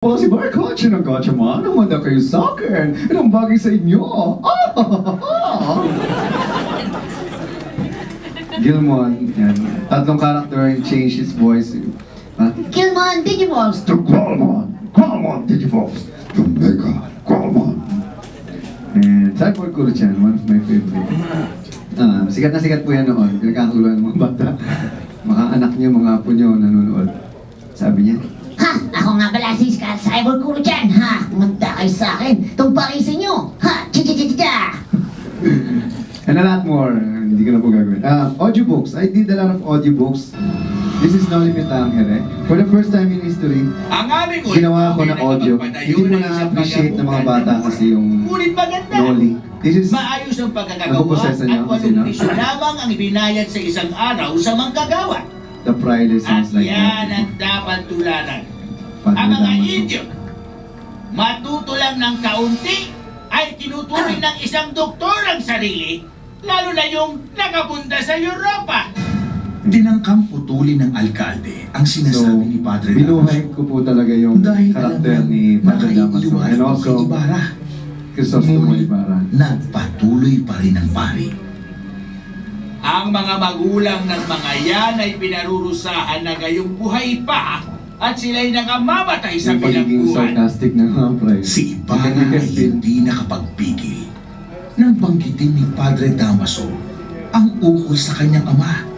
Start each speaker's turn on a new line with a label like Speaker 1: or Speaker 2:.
Speaker 1: Wala si Bar Kotse ng Kotse man. Humanda kayo sa akin. Anong bagay sa inyo? Gilmon, yan. Tatlong character and change his voice.
Speaker 2: Gilmon, Digivolves.
Speaker 1: To Qualmon. Qualmon, Digivolves. To Mega Qualmon. And Cyborg Kuruchan, one of my favorite. Sikat na sikat po yan noon. Pinagkakuluan ng mga bata. Mga anak niyo, mga apo niyo nanonood. Sabi niya,
Speaker 2: Ha! Ako nga pala si Cyborg Kuruchan, ha! Manda kayo sa akin. Tumparisin nyo, ha! Chichichichicha!
Speaker 1: and a lot more. Hindi ko na po gagawin. Audiobooks. I did a lot of audiobooks. This is No Limit Angel. For the first time in history, ginawa ko na audio. Hindi mo na-appreciate ng mga bata kasi yung Noli. This is
Speaker 3: maayos ang pagkakagawa at walang lamang ang ibinayad sa isang araw sa manggagawa.
Speaker 1: The pride is
Speaker 3: At
Speaker 1: like
Speaker 3: yan
Speaker 1: that.
Speaker 3: ang dapat tularan. Ang mga Indio, matuto lang ng kaunti ay tinuturing ng isang doktor ang sarili, lalo na yung nakabunda sa Europa.
Speaker 4: Tinangkang putulin ng alkalde ang sinasabi ni Padre
Speaker 1: binuhay ko po talaga yung
Speaker 4: dahil
Speaker 1: karakter ni Padre Damaso. And also,
Speaker 4: Ibarra.
Speaker 1: Crisostomo Ibarra.
Speaker 4: Nagpatuloy pa rin ang pari.
Speaker 3: Ang mga magulang ng mga yan ay pinarurusahan na gayong buhay pa at sila'y nakamamatay sa
Speaker 1: Yung pagiging
Speaker 3: bilangguhan.
Speaker 1: sarcastic ng mga pride.
Speaker 4: Si Ibarra ay hindi nakapagpigil nang banggitin ni Padre Damaso ang ukol sa kanyang ama.